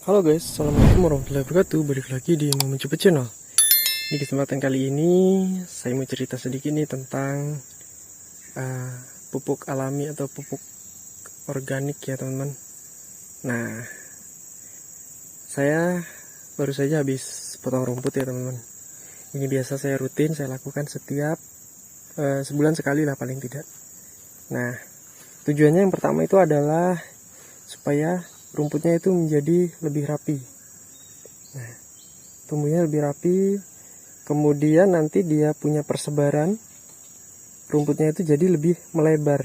Halo guys, assalamualaikum warahmatullahi wabarakatuh. Balik lagi di Momen Cepet Channel. Di kesempatan kali ini saya mau cerita sedikit nih tentang pupuk alami atau pupuk organik ya teman-teman. Nah, saya baru saja habis potong rumput ya teman-teman. Ini biasa saya rutin saya lakukan setiap sebulan sekali lah paling tidak. Nah, tujuannya yang pertama itu adalah supaya rumputnya itu menjadi lebih rapi. Nah, tumbuhnya lebih rapi, kemudian nanti dia punya persebaran rumputnya itu jadi lebih melebar.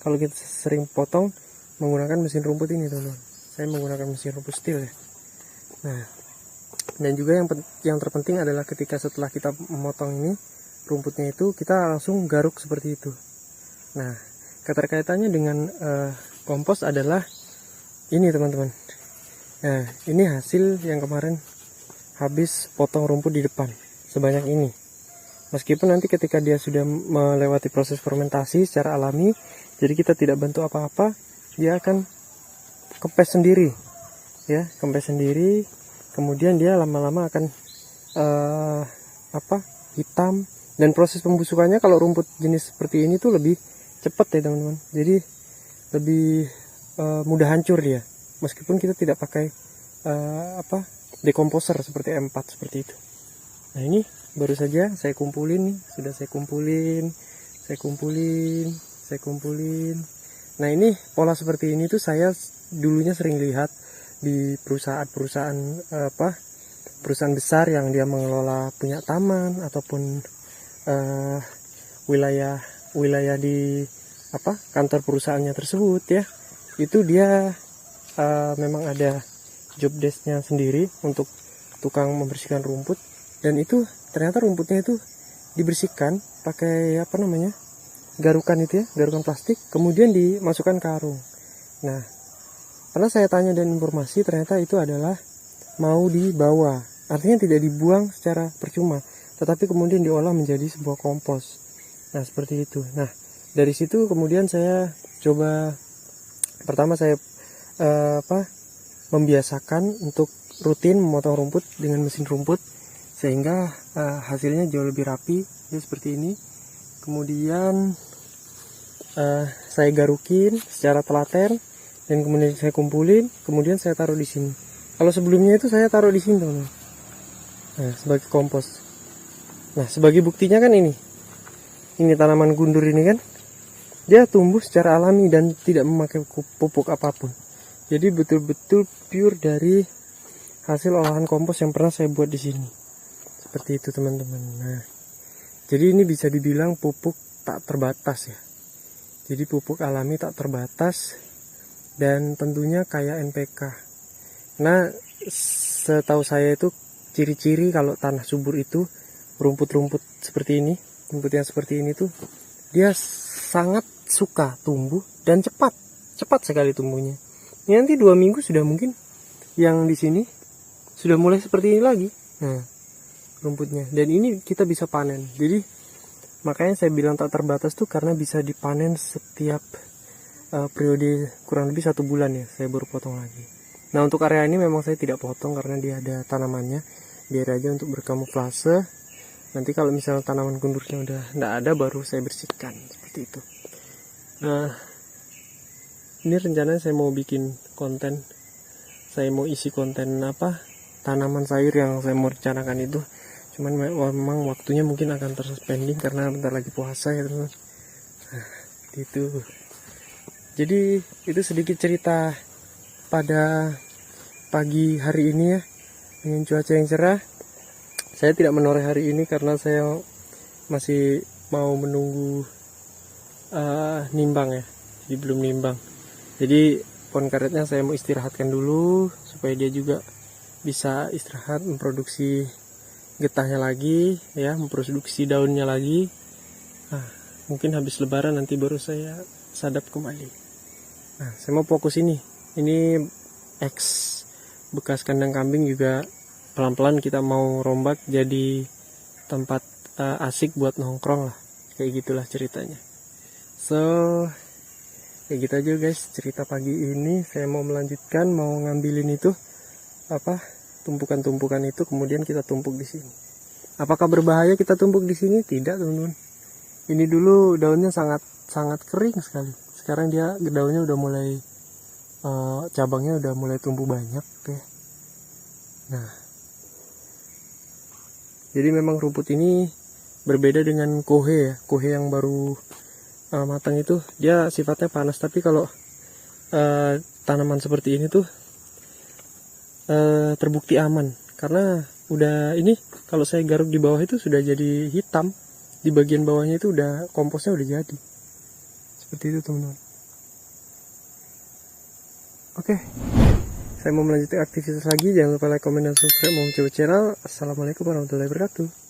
Kalau kita sering potong menggunakan mesin rumput ini teman-teman, saya menggunakan mesin rumput steel ya. Nah, dan juga yang terpenting adalah ketika setelah kita memotong ini rumputnya itu kita langsung garuk seperti itu. Nah, keterkaitannya dengan kompos adalah ini teman-teman. Nah, ini hasil yang kemarin habis potong rumput di depan sebanyak ini. Meskipun nanti ketika dia sudah melewati proses fermentasi secara alami, jadi kita tidak bantu apa-apa, dia akan kempes sendiri, ya, kempes sendiri. Kemudian dia lama-lama akan hitam. Dan proses pembusukannya kalau rumput jenis seperti ini tuh lebih cepat ya teman-teman. Jadi lebih mudah hancur dia, meskipun kita tidak pakai dekomposer seperti M4 seperti itu. Nah, ini baru saja saya kumpulin nih, sudah saya kumpulin. Nah, ini pola seperti ini tuh saya dulunya sering lihat di perusahaan perusahaan besar yang dia mengelola punya taman ataupun wilayah di kantor perusahaannya tersebut ya. Itu dia memang ada job desk-nya sendiri untuk tukang membersihkan rumput, dan itu ternyata rumputnya itu dibersihkan pakai garukan itu ya, garukan plastik, kemudian dimasukkan karung. Nah, karena saya tanya dan informasi, ternyata itu adalah mau dibawa, artinya tidak dibuang secara percuma, tetapi kemudian diolah menjadi sebuah kompos. Nah, seperti itu. Nah, dari situ kemudian saya coba, pertama saya membiasakan untuk rutin memotong rumput dengan mesin rumput, sehingga hasilnya jauh lebih rapi ya, seperti ini. Kemudian saya garukin secara telaten, dan kemudian saya kumpulin, kemudian saya taruh di sini. Kalau sebelumnya itu saya taruh di sini teman-teman, nah, sebagai kompos. Nah, sebagai buktinya kan ini tanaman gundur ini kan dia tumbuh secara alami dan tidak memakai pupuk apapun. Jadi betul-betul pure dari hasil olahan kompos yang pernah saya buat di sini. Seperti itu teman-teman. Nah, jadi ini bisa dibilang pupuk tak terbatas ya. Jadi pupuk alami tak terbatas, dan tentunya kaya NPK. Nah, setahu saya itu ciri-ciri kalau tanah subur itu rumput-rumput seperti ini, rumput yang seperti ini tuh dia sangat suka tumbuh dan cepat sekali tumbuhnya. Ini nanti 2 minggu sudah mungkin yang di sini sudah mulai seperti ini lagi. Nah, rumputnya, dan ini kita bisa panen. Jadi makanya saya bilang tak terbatas tuh karena bisa dipanen setiap periode kurang lebih 1 bulan ya. Saya baru potong lagi. Nah, untuk area ini memang saya tidak potong karena dia ada tanamannya, biar aja untuk berkamuflase. Nanti kalau misalnya tanaman gundurnya udah tidak ada, baru saya bersihkan seperti itu. Nah, ini rencananya saya mau bikin konten, saya mau isi konten tanaman sayur yang saya mau rencanakan itu. Cuman memang waktunya mungkin akan tersuspending karena bentar lagi puasa ya teman-teman. Nah, gitu. Jadi itu sedikit cerita pada pagi hari ini ya, dengan cuaca yang cerah. Saya tidak menoreh hari ini karena saya masih mau menunggu nimbang ya, jadi belum nimbang. Jadi pohon karetnya saya mau istirahatkan dulu supaya dia juga bisa istirahat, memproduksi getahnya lagi ya, memproduksi daunnya lagi. Nah, mungkin habis lebaran nanti baru saya sadap kembali. Nah, saya mau fokus ini X bekas kandang kambing juga pelan-pelan kita mau rombak jadi tempat asik buat nongkrong lah, kayak gitulah ceritanya. So, kayak gitu aja guys cerita pagi ini. Saya mau melanjutkan, mau ngambilin itu tumpukan-tumpukan itu kemudian kita tumpuk di sini. Apakah berbahaya kita tumpuk di sini? Tidak, teman-teman. Ini dulu daunnya sangat kering sekali. Sekarang dia daunnya udah mulai cabangnya udah mulai tumbuh banyak tuh ya. Nah, jadi memang rumput ini berbeda dengan kohe ya. Kohe yang baru matang itu dia sifatnya panas, tapi kalau tanaman seperti ini tuh terbukti aman karena udah ini, kalau saya garuk di bawah itu sudah jadi hitam, di bagian bawahnya itu udah komposnya udah jadi seperti itu, teman-teman. Oke, saya mau melanjutkan aktivitas lagi. Jangan lupa like, comment, dan subscribe. Mau coba channel. Assalamualaikum warahmatullahi wabarakatuh.